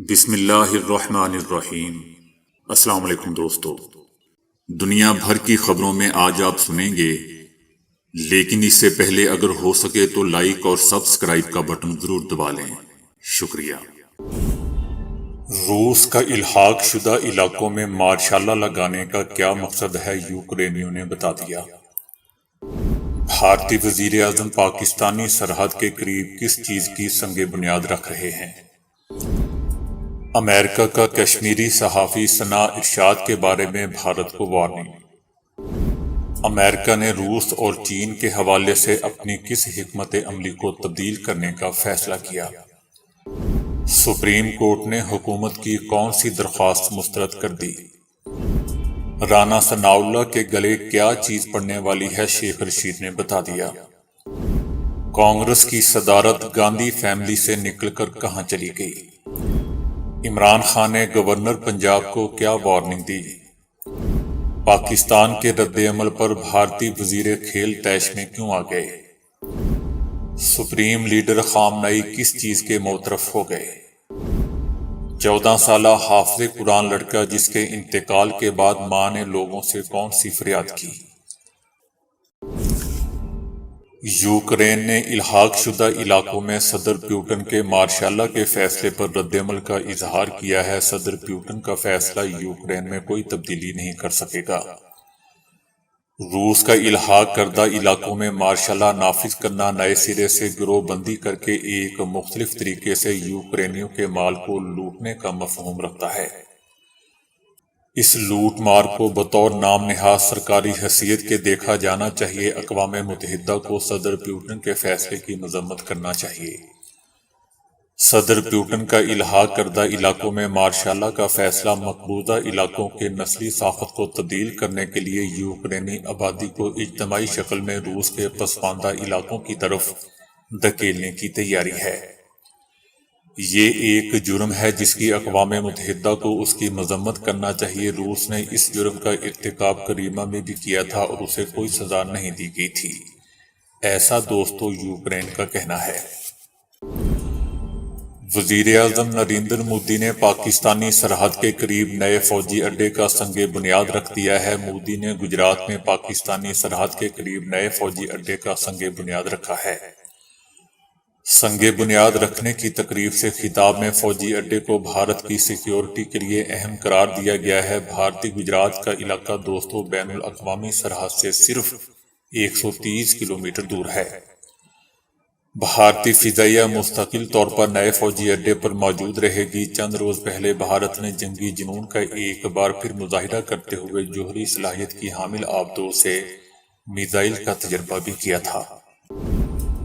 بسم اللہ الرحمن الرحیم۔ السلام علیکم دوستو، دنیا بھر کی خبروں میں آج آپ سنیں گے، لیکن اس سے پہلے اگر ہو سکے تو لائک اور سبسکرائب کا بٹن ضرور دبا لیں۔ شکریہ۔ روس کا الحاق شدہ علاقوں میں مارشالہ لگانے کا کیا مقصد ہے، یوکرینیوں نے بتا دیا۔ بھارتی وزیر اعظم پاکستانی سرحد کے قریب کس چیز کی سنگ بنیاد رکھ رہے ہیں؟ امریکہ کا کشمیری صحافی ثناء ارشاد کے بارے میں بھارت کو وارننگ۔ امریکہ نے روس اور چین کے حوالے سے اپنی کس حکمت عملی کو تبدیل کرنے کا فیصلہ کیا؟ سپریم کورٹ نے حکومت کی کون سی درخواست مسترد کر دی؟ رانا ثناءاللہ کے گلے کیا چیز پڑنے والی ہے، شیخ رشید نے بتا دیا۔ کانگریس کی صدارت گاندھی فیملی سے نکل کر کہاں چلی گئی؟ عمران خان نے گورنر پنجاب کو کیا وارننگ دی؟ پاکستان کے رد عمل پر بھارتی وزیر کھیل طیش میں کیوں آ گئے؟ سپریم لیڈر خامنئی کس چیز کے موطرف ہو گئے؟ 14 سالہ حافظ قرآن لڑکا جس کے انتقال کے بعد ماں نے لوگوں سے کون سی فریاد کی؟ یوکرین نے الحاق شدہ علاقوں میں صدر پیوٹن کے مارشالہ کے فیصلے پر رد عمل کا اظہار کیا ہے۔ صدر پیوٹن کا فیصلہ یوکرین میں کوئی تبدیلی نہیں کر سکے گا۔ روس کا الحاق کردہ علاقوں میں مارشالہ نافذ کرنا نئے سرے سے گروہ بندی کر کے ایک مختلف طریقے سے یوکرینیوں کے مال کو لوٹنے کا مفہوم رکھتا ہے۔ اس لوٹ مار کو بطور نام نہاد سرکاری حیثیت کے دیکھا جانا چاہیے۔ اقوام متحدہ کو صدر پیوٹن کے فیصلے کی مذمت کرنا چاہیے۔ صدر پیوٹن کا الحاق کردہ علاقوں میں مارشالہ کا فیصلہ مقبوضہ علاقوں کے نسلی ساخت کو تبدیل کرنے کے لیے یوکرینی آبادی کو اجتماعی شکل میں روس کے پسماندہ علاقوں کی طرف دھکیلنے کی تیاری ہے۔ یہ ایک جرم ہے جس کی اقوام متحدہ کو اس کی مذمت کرنا چاہیے۔ روس نے اس جرم کا ارتکاب کریمیا میں بھی کیا تھا اور اسے کوئی سزا نہیں دی گئی تھی، ایسا دوستو یوکرین کا کہنا ہے۔ وزیر اعظم نریندر مودی نے پاکستانی سرحد کے قریب نئے فوجی اڈے کا سنگ بنیاد رکھ دیا ہے۔ مودی نے گجرات میں پاکستانی سرحد کے قریب نئے فوجی اڈے کا سنگ بنیاد رکھا ہے۔ سنگ بنیاد رکھنے کی تقریب سے خطاب میں فوجی اڈے کو بھارت کی سیکیورٹی کے لیے اہم قرار دیا گیا ہے۔ بھارتی گجرات کا علاقہ دوستو بین الاقوامی سرحد سے صرف 130 کلومیٹر دور ہے۔ بھارتی فضائیہ مستقل طور پر نئے فوجی اڈے پر موجود رہے گی۔ چند روز پہلے بھارت نے جنگی جنون کا ایک بار پھر مظاہرہ کرتے ہوئے جوہری صلاحیت کی حامل آبدوز سے میزائل کا تجربہ بھی کیا تھا۔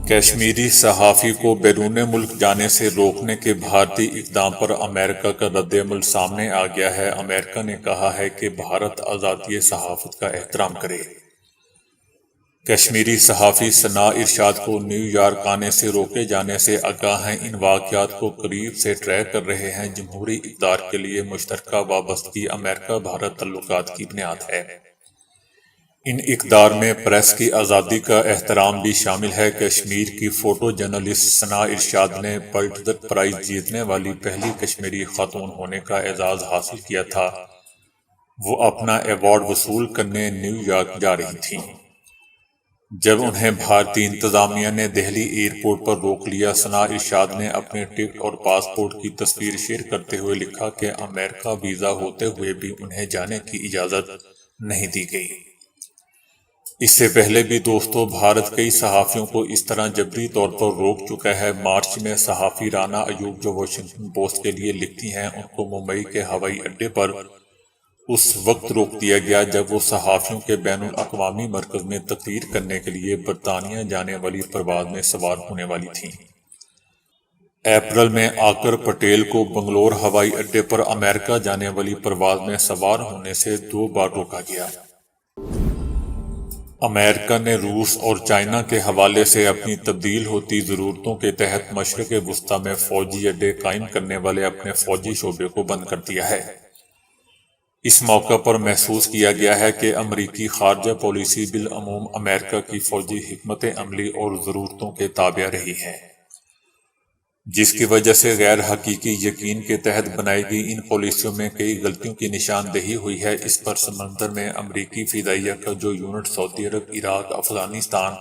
کشمیری صحافی کو بیرون ملک جانے سے روکنے کے بھارتی اقدام پر امریکہ کا رد عمل سامنے آ گیا ہے۔ امریکہ نے کہا ہے کہ بھارت آزادی صحافت کا احترام کرے۔ کشمیری صحافی ثناء ارشاد کو نیو یارک آنے سے روکے جانے سے آگاہ ہیں۔ ان واقعات کو قریب سے ٹریک کر رہے ہیں۔ جمہوری اقدار کے لیے مشترکہ وابستگی امریکہ بھارت تعلقات کی بنیاد ہے۔ ان اقدار میں پریس کی آزادی کا احترام بھی شامل ہے۔ کشمیر کی فوٹو جرنلسٹ ثناء ارشاد نے پلٹزر پرائز جیتنے والی پہلی کشمیری خاتون ہونے کا اعزاز حاصل کیا تھا۔ وہ اپنا ایوارڈ وصول کرنے نیو یارک جا رہی تھیں جب انہیں بھارتی انتظامیہ نے دہلی ایئرپورٹ پر روک لیا۔ ثناء ارشاد نے اپنے ٹکٹ اور پاسپورٹ کی تصویر شیئر کرتے ہوئے لکھا کہ امریکہ ویزا ہوتے ہوئے بھی انہیں جانے کی اجازت نہیں دی گئی۔ اس سے پہلے بھی دوستو بھارت کئی صحافیوں کو اس طرح جبری طور پر روک چکا ہے۔ مارچ میں صحافی رانا ایوب جو واشنگٹن پوسٹ کے لیے لکھتی ہیں، ان کو ممبئی کے ہوائی اڈے پر اس وقت روک دیا گیا جب وہ صحافیوں کے بین الاقوامی مرکز میں تقریر کرنے کے لیے برطانیہ جانے والی پرواز میں سوار ہونے والی تھیں۔ اپریل میں آکر پٹیل کو بنگلور ہوائی اڈے پر امریکہ جانے والی پرواز میں سوار ہونے سے 2 بار روکا گیا۔ امریکہ نے روس اور چائنا کے حوالے سے اپنی تبدیل ہوتی ضرورتوں کے تحت مشرق وسطیٰ میں فوجی اڈے قائم کرنے والے اپنے فوجی شعبے کو بند کر دیا ہے۔ اس موقع پر محسوس کیا گیا ہے کہ امریکی خارجہ پالیسی بالعموم امریکہ کی فوجی حکمت عملی اور ضرورتوں کے تابع رہی ہے۔ جس کی وجہ سے غیر حقیقی یقین کے تحت بنائی گئی ان پالیسیوں میں کئی غلطیوں کی نشاندہی ہوئی ہے۔ اس پر سمندر میں امریکی فضائیہ کا جو یونٹ سعودی عرب، عراق، افغانستان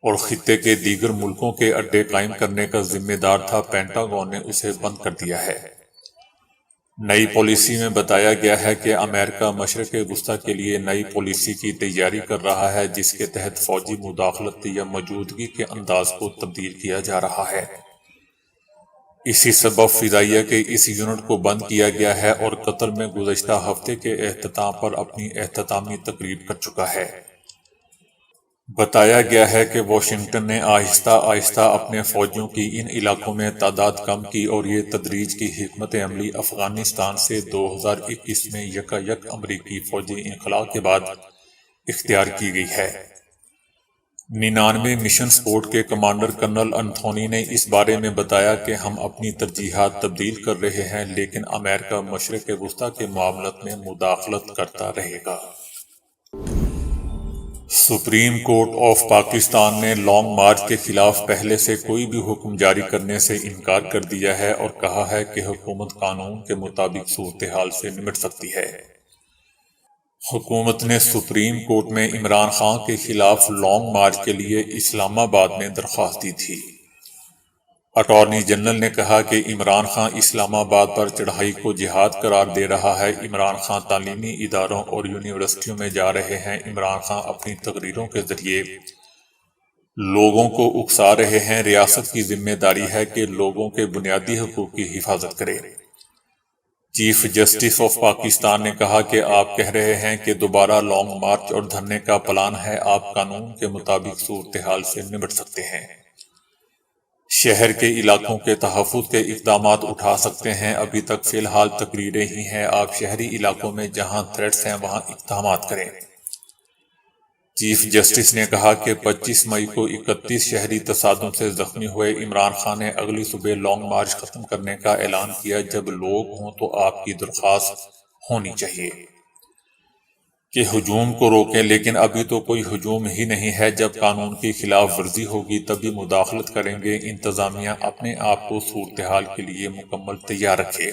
اور خطے کے دیگر ملکوں کے اڈے قائم کرنے کا ذمہ دار تھا، پینٹاگون نے اسے بند کر دیا ہے۔ نئی پالیسی میں بتایا گیا ہے کہ امریکہ مشرق وسطی کے لیے نئی پالیسی کی تیاری کر رہا ہے، جس کے تحت فوجی مداخلت یا موجودگی کے انداز کو تبدیل کیا جا رہا ہے۔ اسی سبب فضائیہ کے اس یونٹ کو بند کیا گیا ہے اور قطر میں گزشتہ ہفتے کے اختتام پر اپنی اختتامی تقریب کر چکا ہے۔ بتایا گیا ہے کہ واشنگٹن نے آہستہ آہستہ اپنے فوجیوں کی ان علاقوں میں تعداد کم کی اور یہ تدریج کی حکمت عملی افغانستان سے 2021 میں یکایک امریکی فوجی انخلا کے بعد اختیار کی گئی ہے۔ 99 مشن سپورٹ کے کمانڈر کرنل انتھونی نے اس بارے میں بتایا کہ ہم اپنی ترجیحات تبدیل کر رہے ہیں، لیکن امریکہ مشرق وسطی کے معاملات میں مداخلت کرتا رہے گا۔ سپریم کورٹ آف پاکستان نے لانگ مارچ کے خلاف پہلے سے کوئی بھی حکم جاری کرنے سے انکار کر دیا ہے اور کہا ہے کہ حکومت قانون کے مطابق صورتحال سے نمٹ سکتی ہے۔ حکومت نے سپریم کورٹ میں عمران خان کے خلاف لانگ مارچ کے لیے اسلام آباد میں درخواست دی تھی۔ اٹارنی جنرل نے کہا کہ عمران خان اسلام آباد پر چڑھائی کو جہاد قرار دے رہا ہے۔ عمران خان تعلیمی اداروں اور یونیورسٹیوں میں جا رہے ہیں۔ عمران خان اپنی تقریروں کے ذریعے لوگوں کو اکسا رہے ہیں۔ ریاست کی ذمہ داری ہے کہ لوگوں کے بنیادی حقوق کی حفاظت کرے۔ چیف جسٹس آف پاکستان نے کہا کہ آپ کہہ رہے ہیں کہ دوبارہ لانگ مارچ اور دھرنے کا پلان ہے، آپ قانون کے مطابق صورتحال سے نمٹ سکتے ہیں، شہر کے علاقوں کے تحفظ کے اقدامات اٹھا سکتے ہیں۔ ابھی تک فی الحال تقریریں ہی ہیں، آپ شہری علاقوں میں جہاں تھریٹس ہیں وہاں اقدامات کریں۔ چیف جسٹس نے کہا کہ 25 مئی کو 31 شہری تصادم سے زخمی ہوئے۔ عمران خان نے اگلی صبح لانگ مارچ ختم کرنے کا اعلان کیا۔ جب لوگ ہوں تو آپ کی درخواست ہونی چاہیے کہ ہجوم کو روکیں، لیکن ابھی تو کوئی ہجوم ہی نہیں ہے۔ جب قانون کی خلاف ورزی ہوگی تبھی مداخلت کریں گے۔ انتظامیہ اپنے آپ کو صورتحال کے لیے مکمل تیار رکھے۔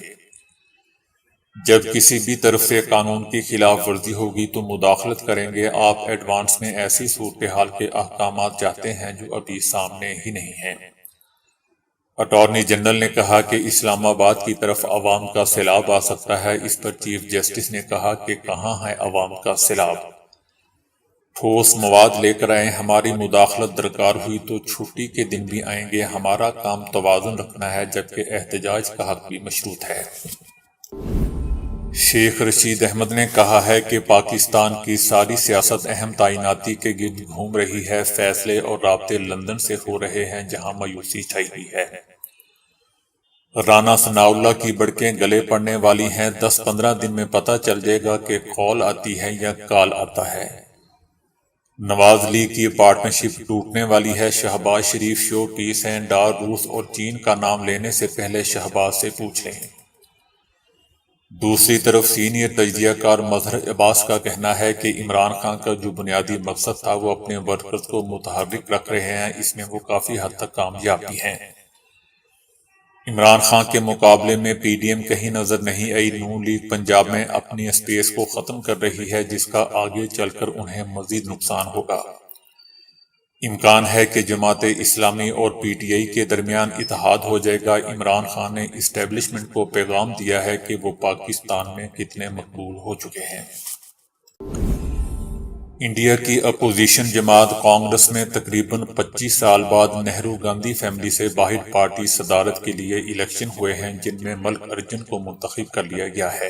جب کسی بھی طرف سے قانون کی خلاف ورزی ہوگی تو مداخلت کریں گے۔ آپ ایڈوانس میں ایسی صورتحال کے احکامات چاہتے ہیں جو ابھی سامنے ہی نہیں ہیں۔ اٹارنی جنرل نے کہا کہ اسلام آباد کی طرف عوام کا سیلاب آ سکتا ہے۔ اس پر چیف جسٹس نے کہا کہ کہاں ہے عوام کا سیلاب؟ ٹھوس مواد لے کر آئیں۔ ہماری مداخلت درکار ہوئی تو چھٹی کے دن بھی آئیں گے۔ ہمارا کام توازن رکھنا ہے، جبکہ احتجاج کا حق بھی مشروط ہے۔ شیخ رشید احمد نے کہا ہے کہ پاکستان کی ساری سیاست اہم تعیناتی کے گرد گھوم رہی ہے۔ فیصلے اور رابطے لندن سے ہو رہے ہیں، جہاں مایوسی چھائی ہوئی ہے۔ رانا ثناءاللہ کی بڑکیں گلے پڑنے والی ہیں۔ 10-15 دن میں پتہ چل جائے گا کہ کال آتی ہے یا کال آتا ہے۔ نواز لیگ کی پارٹنرشپ ٹوٹنے والی ہے۔ شہباز شریف شو پیس ہیں، ڈار روس اور چین کا نام لینے سے پہلے شہباز سے پوچھ لیں۔ دوسری طرف سینئر تجزیہ کار مظہر عباس کا کہنا ہے کہ عمران خان کا جو بنیادی مقصد تھا وہ اپنے ورکرز کو متحرک رکھ رہے ہیں، اس میں وہ کافی حد تک کامیاب بھی ہیں۔ عمران خان کے مقابلے میں پی ڈی ایم کہیں نظر نہیں آئی۔ نون لیگ پنجاب میں اپنی اسپیس کو ختم کر رہی ہے، جس کا آگے چل کر انہیں مزید نقصان ہوگا۔ امکان ہے کہ جماعت اسلامی اور پی ٹی آئی کے درمیان اتحاد ہو جائے گا۔ عمران خان نے اسٹیبلشمنٹ کو پیغام دیا ہے کہ وہ پاکستان میں کتنے مقبول ہو چکے ہیں۔ انڈیا کی اپوزیشن جماعت کانگریس میں تقریباً 25 سال بعد نہرو گاندھی فیملی سے واحد پارٹی صدارت کے لیے الیکشن ہوئے ہیں، جن میں ملک ارجن کو منتخب کر لیا گیا ہے۔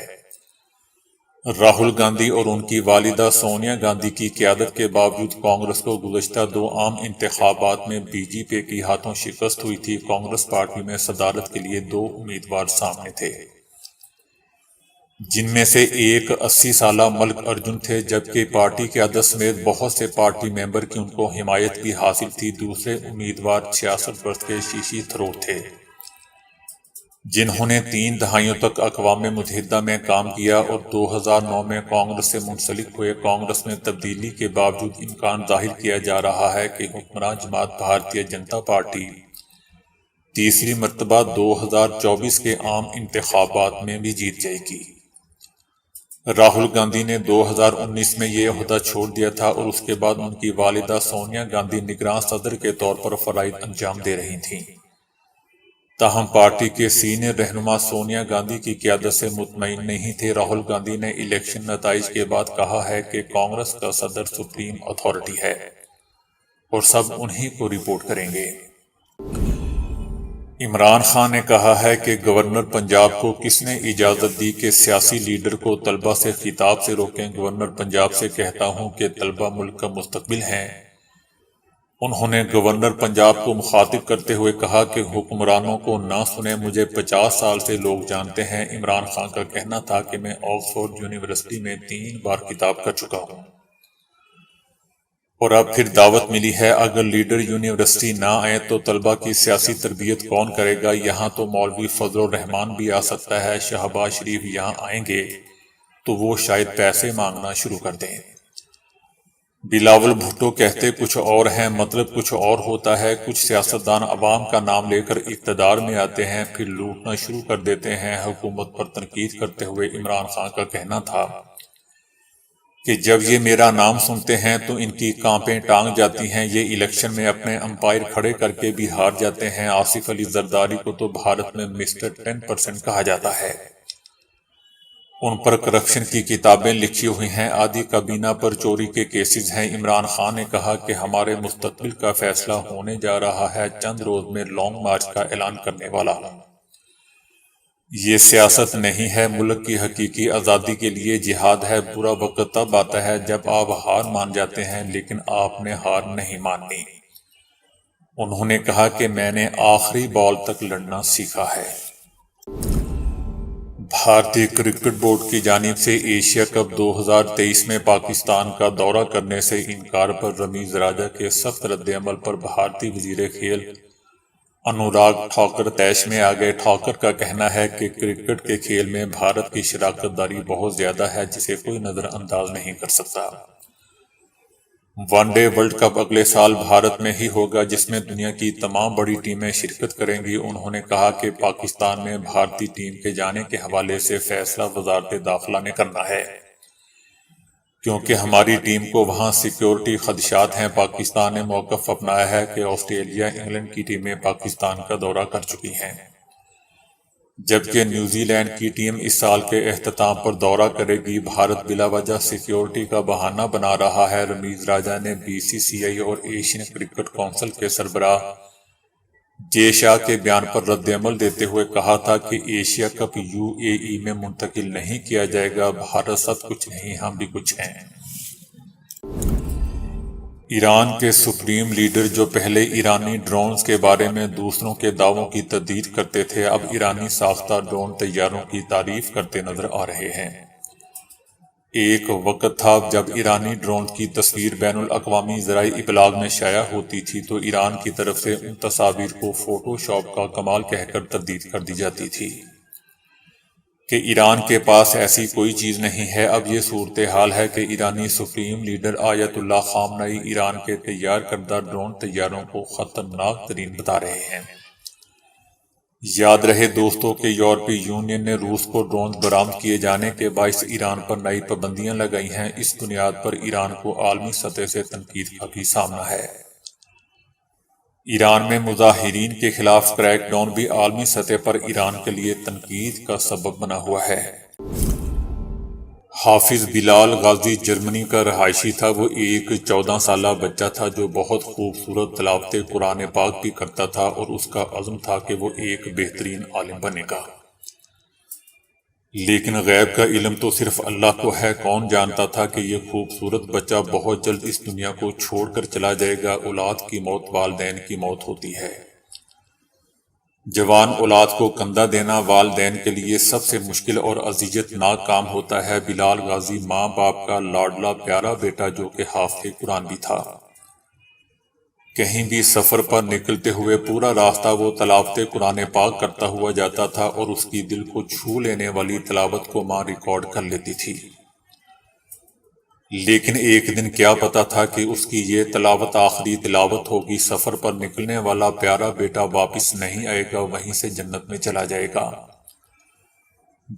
راہل گاندھی اور ان کی والدہ سونیا گاندھی کی قیادت کے باوجود کانگریس کو گزشتہ 2 عام انتخابات میں بی جے پی کے ہاتھوں شکست ہوئی تھی۔ کانگریس پارٹی میں صدارت کے لیے 2 امیدوار سامنے تھے، جن میں سے ایک 80 سالہ ملک ارجن تھے، جبکہ پارٹی قیادت سمیت بہت سے پارٹی ممبر کی ان کو حمایت بھی حاصل تھی۔ دوسرے امیدوار 66 برس کے ششی تھرور تھے، جنہوں نے 3 دہائیوں تک اقوام متحدہ میں کام کیا اور 2009 میں کانگریس سے منسلک ہوئے۔ کانگریس میں تبدیلی کے باوجود امکان ظاہر کیا جا رہا ہے کہ حکمراں جماعت بھارتیہ جنتا پارٹی تیسری مرتبہ 2024 کے عام انتخابات میں بھی جیت جائے گی۔ راہل گاندھی نے 2019 میں یہ عہدہ چھوڑ دیا تھا اور اس کے بعد ان کی والدہ سونیا گاندھی نگراں صدر کے طور پر فرائض انجام دے رہی تھیں۔ تاہم پارٹی کے سینئر رہنما سونیا گاندھی کی قیادت سے مطمئن نہیں تھے۔ راہل گاندھی نے الیکشن نتائج کے بعد کہا ہے کہ کانگریس کا صدر سپریم اتھارٹی ہے اور سب انہی کو رپورٹ کریں گے۔ عمران خان نے کہا ہے کہ گورنر پنجاب کو کس نے اجازت دی کہ سیاسی لیڈر کو طلبہ سے خطاب سے روکیں؟ گورنر پنجاب سے کہتا ہوں کہ طلبہ ملک کا مستقبل ہیں۔ انہوں نے گورنر پنجاب کو مخاطب کرتے ہوئے کہا کہ حکمرانوں کو نہ سنیں، مجھے 50 سال سے لوگ جانتے ہیں۔ عمران خان کا کہنا تھا کہ میں آکسفورڈ یونیورسٹی میں 3 بار خطاب کر چکا ہوں اور اب پھر دعوت ملی ہے۔ اگر لیڈر یونیورسٹی نہ آئے تو طلبہ کی سیاسی تربیت کون کرے گا؟ یہاں تو مولوی فضل الرحمان بھی آ سکتا ہے۔ شہباز شریف یہاں آئیں گے تو وہ شاید پیسے مانگنا شروع کر دیں۔ بلاول بھٹو کہتے کچھ اور ہیں، مطلب کچھ اور ہوتا ہے۔ کچھ سیاستدان عوام کا نام لے کر اقتدار میں آتے ہیں پھر لوٹنا شروع کر دیتے ہیں۔ حکومت پر تنقید کرتے ہوئے عمران خان کا کہنا تھا کہ جب یہ میرا نام سنتے ہیں تو ان کی کانپیں ٹانگ جاتی ہیں۔ یہ الیکشن میں اپنے امپائر کھڑے کر کے بھی ہار جاتے ہیں۔ آصف علی زرداری کو تو بھارت میں مسٹر 10% کہا جاتا ہے۔ ان پر کرپشن کی کتابیں لکھی ہوئی ہیں۔ آدھی کابینہ پر چوری کے کیسز ہیں۔ عمران خان نے کہا کہ ہمارے مستقبل کا فیصلہ ہونے جا رہا ہے، چند روز میں لانگ مارچ کا اعلان کرنے والا ہوں۔ یہ سیاست نہیں ہے، ملک کی حقیقی آزادی کے لیے جہاد ہے۔ برا وقت تب آتا ہے جب آپ ہار مان جاتے ہیں، لیکن آپ نے ہار نہیں ماننی۔ انہوں نے کہا کہ میں نے آخری بال تک لڑنا سیکھا ہے۔ بھارتی کرکٹ بورڈ کی جانب سے ایشیا کپ 2023 میں پاکستان کا دورہ کرنے سے انکار پر رمیز راجہ کے سخت رد عمل پر بھارتی وزیر کھیل انوراگ ٹھاکر طیش میں آ گئے۔ ٹھاکر کا کہنا ہے کہ کرکٹ کے کھیل میں بھارت کی شراکت داری بہت زیادہ ہے جسے کوئی نظر انداز نہیں کر سکتا۔ ون ڈے ورلڈ کپ اگلے سال بھارت میں ہی ہوگا جس میں دنیا کی تمام بڑی ٹیمیں شرکت کریں گی۔ انہوں نے کہا کہ پاکستان میں بھارتی ٹیم کے جانے کے حوالے سے فیصلہ وزارت داخلہ نے کرنا ہے کیونکہ ہماری ٹیم کو وہاں سیکیورٹی خدشات ہیں۔ پاکستان نے موقف اپنایا ہے کہ آسٹریلیا، انگلینڈ کی ٹیمیں پاکستان کا دورہ کر چکی ہیں، جبکہ نیوزی لینڈ کی ٹیم اس سال کے اختتام پر دورہ کرے گی۔ بھارت بلا وجہ سیکیورٹی کا بہانہ بنا رہا ہے۔ رمیز راجہ نے BCCI اور ایشین کرکٹ کونسل کے سربراہ جے شاہ کے بیان پر رد عمل دیتے ہوئے کہا تھا کہ ایشیا کپ UAE میں منتقل نہیں کیا جائے گا۔ بھارت سب کچھ نہیں، ہم بھی کچھ ہیں۔ ایران کے سپریم لیڈر جو پہلے ایرانی ڈرونز کے بارے میں دوسروں کے دعووں کی تردید کرتے تھے، اب ایرانی ساختہ ڈرون طیاروں کی تعریف کرتے نظر آ رہے ہیں۔ ایک وقت تھا جب ایرانی ڈرون کی تصویر بین الاقوامی ذرائع ابلاغ میں شائع ہوتی تھی تو ایران کی طرف سے ان تصاویر کو فوٹو شاپ کا کمال کہہ کر تردید کر دی جاتی تھی کہ ایران کے پاس ایسی کوئی چیز نہیں ہے۔ اب یہ صورتحال ہے کہ ایرانی سپریم لیڈر آیت اللہ خامنئی ایران کے تیار کردہ ڈرون طیاروں کو خطرناک ترین بتا رہے ہیں۔ یاد رہے دوستو کہ یورپی یونین نے روس کو ڈرون برآمد کیے جانے کے باعث ایران پر نئی پابندیاں لگائی ہیں۔ اس بنیاد پر ایران کو عالمی سطح سے تنقید کا بھی سامنا ہے۔ ایران میں مظاہرین کے خلاف کریک ڈاؤن بھی عالمی سطح پر ایران کے لیے تنقید کا سبب بنا ہوا ہے۔ حافظ بلال غازی جرمنی کا رہائشی تھا۔ وہ ایک 14 سالہ بچہ تھا جو بہت خوبصورت تلاوت قرآن پاک بھی کرتا تھا اور اس کا عزم تھا کہ وہ ایک بہترین عالم بنے گا، لیکن غیب کا علم تو صرف اللہ کو ہے۔ کون جانتا تھا کہ یہ خوبصورت بچہ بہت جلد اس دنیا کو چھوڑ کر چلا جائے گا۔ اولاد کی موت والدین کی موت ہوتی ہے۔ جوان اولاد کو کندھا دینا والدین کے لیے سب سے مشکل اور اذیت ناک کام ہوتا ہے۔ بلال غازی ماں باپ کا لاڈلا پیارا بیٹا جو کہ حافظ قرآن بھی تھا۔ کہیں بھی سفر پر نکلتے ہوئے پورا راستہ وہ تلاوت قرآن پاک کرتا ہوا جاتا تھا اور اس کی دل کو چھو لینے والی تلاوت کو ماں ریکارڈ کر لیتی تھی۔ لیکن ایک دن کیا پتا تھا کہ اس کی یہ تلاوت آخری تلاوت ہوگی، سفر پر نکلنے والا پیارا بیٹا واپس نہیں آئے گا، وہیں سے جنت میں چلا جائے گا۔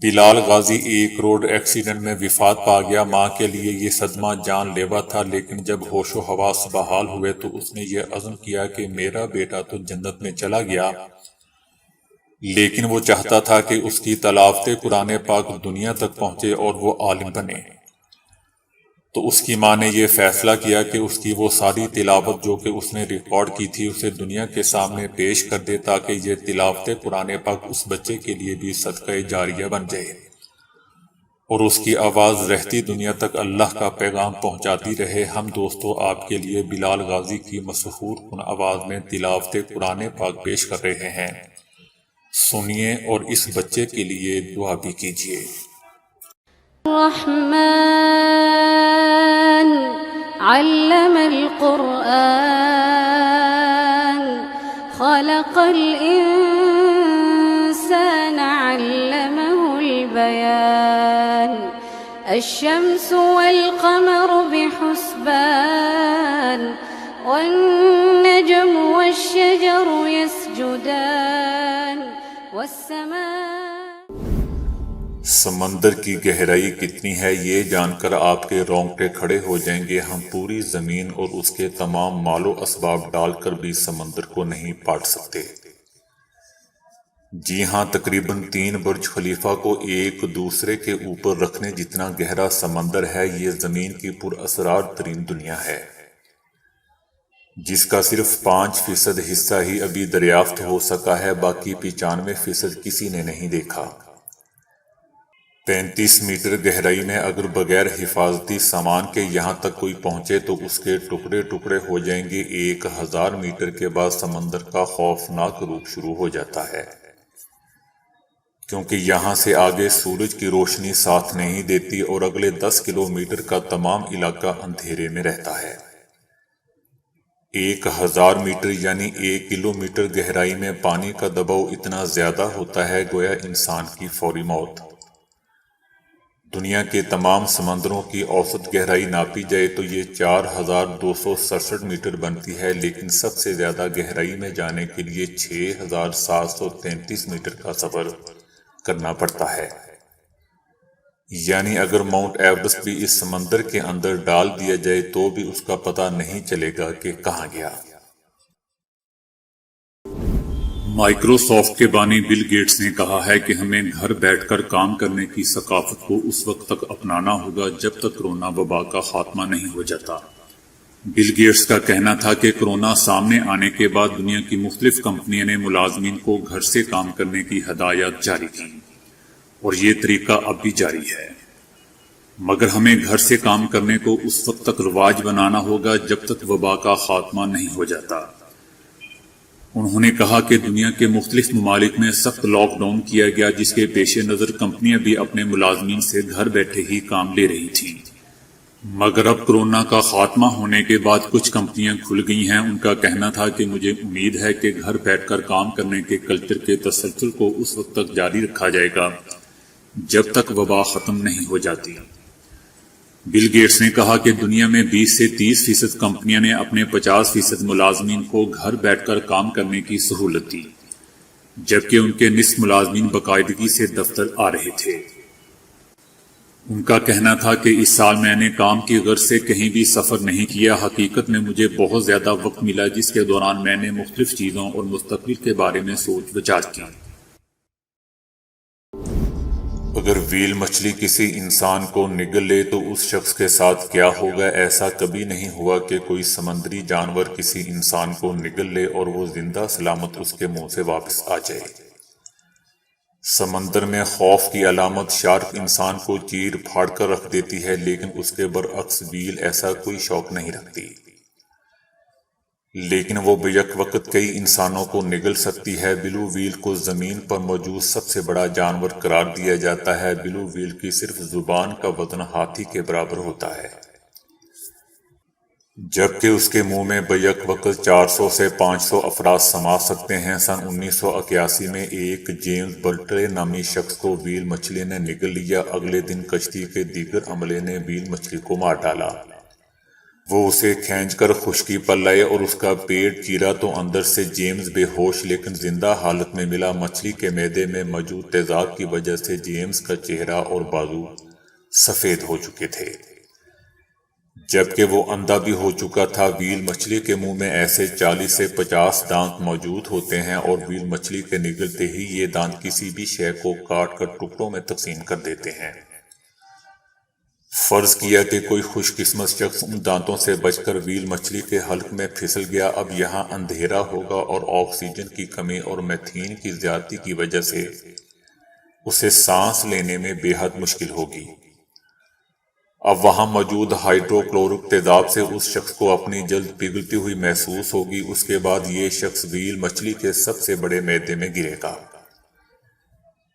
بلال غازی ایک روڈ ایکسیڈنٹ میں وفات پا گیا۔ ماں کے لیے یہ صدمہ جان لیوا تھا، لیکن جب ہوش و حواس بحال ہوئے تو اس نے یہ عزم کیا کہ میرا بیٹا تو جنت میں چلا گیا، لیکن وہ چاہتا تھا کہ اس کی تلاوت قرآن پاک دنیا تک پہنچے اور وہ عالم بنے۔ تو اس کی ماں نے یہ فیصلہ کیا کہ اس کی وہ ساری تلاوت جو کہ اس نے ریکارڈ کی تھی اسے دنیا کے سامنے پیش کر دے، تاکہ یہ تلاوت قرآن پاک اس بچے کے لیے بھی صدقہ جاریہ بن جائے اور اس کی آواز رہتی دنیا تک اللہ کا پیغام پہنچاتی رہے۔ ہم دوستو آپ کے لیے بلال غازی کی مسحور کن آواز میں تلاوت قرآن پاک پیش کر رہے ہیں، سنیے اور اس بچے کے لیے دعا بھی کیجیے۔ الرحمن علم القرآن خلق الإنسان علمه البيان الشمس والقمر بحسبان والنجم والشجر يسجدان والسماء۔ سمندر کی گہرائی کتنی ہے یہ جان کر آپ کے رونگٹے کھڑے ہو جائیں گے۔ ہم پوری زمین اور اس کے تمام مال و اسباب ڈال کر بھی سمندر کو نہیں پاٹ سکتے۔ جی ہاں، تقریباً 3 برج خلیفہ کو ایک دوسرے کے اوپر رکھنے جتنا گہرا سمندر ہے۔ یہ زمین کی پر اسرار ترین دنیا ہے، جس کا صرف 5% حصہ ہی ابھی دریافت ہو سکا ہے، باقی 95% کسی نے نہیں دیکھا۔ 35 میٹر گہرائی میں اگر بغیر حفاظتی سامان کے یہاں تک کوئی پہنچے تو اس کے ٹکڑے ٹکڑے ہو جائیں گے۔ 1000 میٹر کے بعد سمندر کا خوفناک روپ شروع ہو جاتا ہے، کیونکہ یہاں سے آگے سورج کی روشنی ساتھ نہیں دیتی اور اگلے 10 کلومیٹر کا تمام علاقہ اندھیرے میں رہتا ہے۔ 1000 میٹر یعنی 1 کلومیٹر گہرائی میں پانی کا دباؤ اتنا زیادہ ہوتا ہے گویا انسان کی فوری موت۔ دنیا کے تمام سمندروں کی اوسط گہرائی ناپی جائے تو یہ 4267 میٹر بنتی ہے، لیکن سب سے زیادہ گہرائی میں جانے کے لیے 6733 میٹر کا سفر کرنا پڑتا ہے۔ یعنی اگر ماؤنٹ ایورسٹ بھی اس سمندر کے اندر ڈال دیا جائے تو بھی اس کا پتہ نہیں چلے گا کہ کہاں گیا۔ مائیکروسافٹ کے بانی بل گیٹس نے کہا ہے کہ ہمیں گھر بیٹھ کر کام کرنے کی ثقافت کو اس وقت تک اپنانا ہوگا جب تک کرونا وبا کا خاتمہ نہیں ہو جاتا۔ بل گیٹس کا کہنا تھا کہ کرونا سامنے آنے کے بعد دنیا کی مختلف کمپنیوں نے ملازمین کو گھر سے کام کرنے کی ہدایات جاری کی اور یہ طریقہ اب بھی جاری ہے، مگر ہمیں گھر سے کام کرنے کو اس وقت تک رواج بنانا ہوگا جب تک وبا کا خاتمہ نہیں ہو جاتا۔ انہوں نے کہا کہ دنیا کے مختلف ممالک میں سخت لاک ڈاؤن کیا گیا، جس کے پیش نظر کمپنیاں بھی اپنے ملازمین سے گھر بیٹھے ہی کام لے رہی تھیں، مگر اب کورونا کا خاتمہ ہونے کے بعد کچھ کمپنیاں کھل گئی ہیں۔ ان کا کہنا تھا کہ مجھے امید ہے کہ گھر بیٹھ کر کام کرنے کے کلچر کے تسلسل کو اس وقت تک جاری رکھا جائے گا جب تک وبا ختم نہیں ہو جاتی۔ بل گیٹس نے کہا کہ دنیا میں 20 سے 30% کمپنیاں نے اپنے 50% ملازمین کو گھر بیٹھ کر کام کرنے کی سہولت دی، جبکہ ان کے نصف ملازمین باقاعدگی سے دفتر آ رہے تھے۔ ان کا کہنا تھا کہ اس سال میں نے کام کی غرض سے کہیں بھی سفر نہیں کیا۔ حقیقت میں مجھے بہت زیادہ وقت ملا جس کے دوران میں نے مختلف چیزوں اور مستقبل کے بارے میں سوچ بچار کی۔ اگر ویل مچھلی کسی انسان کو نگل لے تو اس شخص کے ساتھ کیا ہوگا؟ ایسا کبھی نہیں ہوا کہ کوئی سمندری جانور کسی انسان کو نگل لے اور وہ زندہ سلامت اس کے منہ سے واپس آ جائے۔ سمندر میں خوف کی علامت شارک انسان کو چیر پھاڑ کر رکھ دیتی ہے، لیکن اس کے برعکس ویل ایسا کوئی شوق نہیں رکھتی، لیکن وہ بیک وقت کئی انسانوں کو نگل سکتی ہے۔ بلو ویل کو زمین پر موجود سب سے بڑا جانور قرار دیا جاتا ہے۔ بلو ویل کی صرف زبان کا وزن ہاتھی کے برابر ہوتا ہے۔ جبکہ اس کے منہ میں بیک وقت 400 سے 500 افراد سما سکتے ہیں۔ سن 1981 میں ایک جیمز بلٹلے نامی شخص کو ویل مچھلی نے نگل لیا۔ اگلے دن کشتی کے دیگر عملے نے ویل مچھلی کو مار ڈالا۔ وہ اسے کھینچ کر خشکی پر لائے اور اس کا پیٹ چیرا تو اندر سے جیمز بے ہوش لیکن زندہ حالت میں ملا۔ مچھلی کے معدے میں موجود تیزاب کی وجہ سے جیمز کا چہرہ اور بازو سفید ہو چکے تھے، جبکہ وہ اندھا بھی ہو چکا تھا۔ ویل مچھلی کے منہ میں ایسے 40 سے 50 دانت موجود ہوتے ہیں اور ویل مچھلی کے نگلتے ہی یہ دانت کسی بھی شے کو کاٹ کر ٹکڑوں میں تقسیم کر دیتے ہیں۔ فرض کیا کہ کوئی خوش قسمت شخص ان دانتوں سے بچ کر ویل مچھلی کے حلق میں پھسل گیا۔ اب یہاں اندھیرا ہوگا اور آکسیجن کی کمی اور میتھین کی زیادتی کی وجہ سے اسے سانس لینے میں بے حد مشکل ہوگی۔ اب وہاں موجود ہائیڈرو کلورک تیزاب سے اس شخص کو اپنی جلد پگھلتی ہوئی محسوس ہوگی۔ اس کے بعد یہ شخص ویل مچھلی کے سب سے بڑے معدے میں گرے گا۔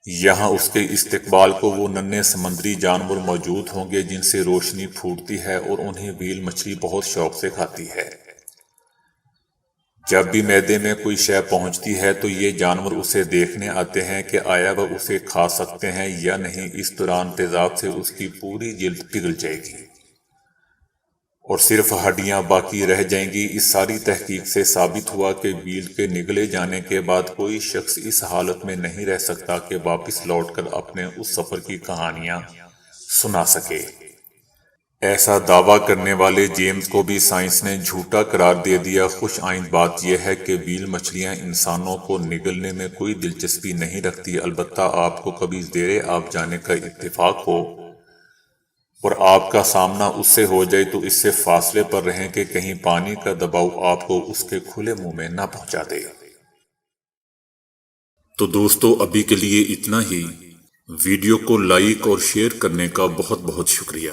یہاں اس کے استقبال کو وہ ننھے سمندری جانور موجود ہوں گے جن سے روشنی پھوٹتی ہے اور انہیں ویل مچھلی بہت شوق سے کھاتی ہے۔ جب بھی معدے میں کوئی شے پہنچتی ہے تو یہ جانور اسے دیکھنے آتے ہیں کہ آیا وہ اسے کھا سکتے ہیں یا نہیں۔ اس دوران تیزاب سے اس کی پوری جلد پگھل جائے گی اور صرف ہڈیاں باقی رہ جائیں گی۔ اس ساری تحقیق سے ثابت ہوا کہ ویل کے نگلے جانے کے بعد کوئی شخص اس حالت میں نہیں رہ سکتا کہ واپس لوٹ کر اپنے اس سفر کی کہانیاں سنا سکے۔ ایسا دعویٰ کرنے والے جیمز کو بھی سائنس نے جھوٹا قرار دے دیا۔ خوش آئند بات یہ ہے کہ ویل مچھلیاں انسانوں کو نگلنے میں کوئی دلچسپی نہیں رکھتی۔ البتہ آپ کو کبھی زیر آب جانے کا اتفاق ہو اور آپ کا سامنا اس سے ہو جائے تو اس سے فاصلے پر رہیں کہ کہیں پانی کا دباؤ آپ کو اس کے کھلے منہ میں نہ پہنچا دے۔ تو دوستو ابھی کے لیے اتنا ہی۔ ویڈیو کو لائک اور شیئر کرنے کا بہت بہت شکریہ۔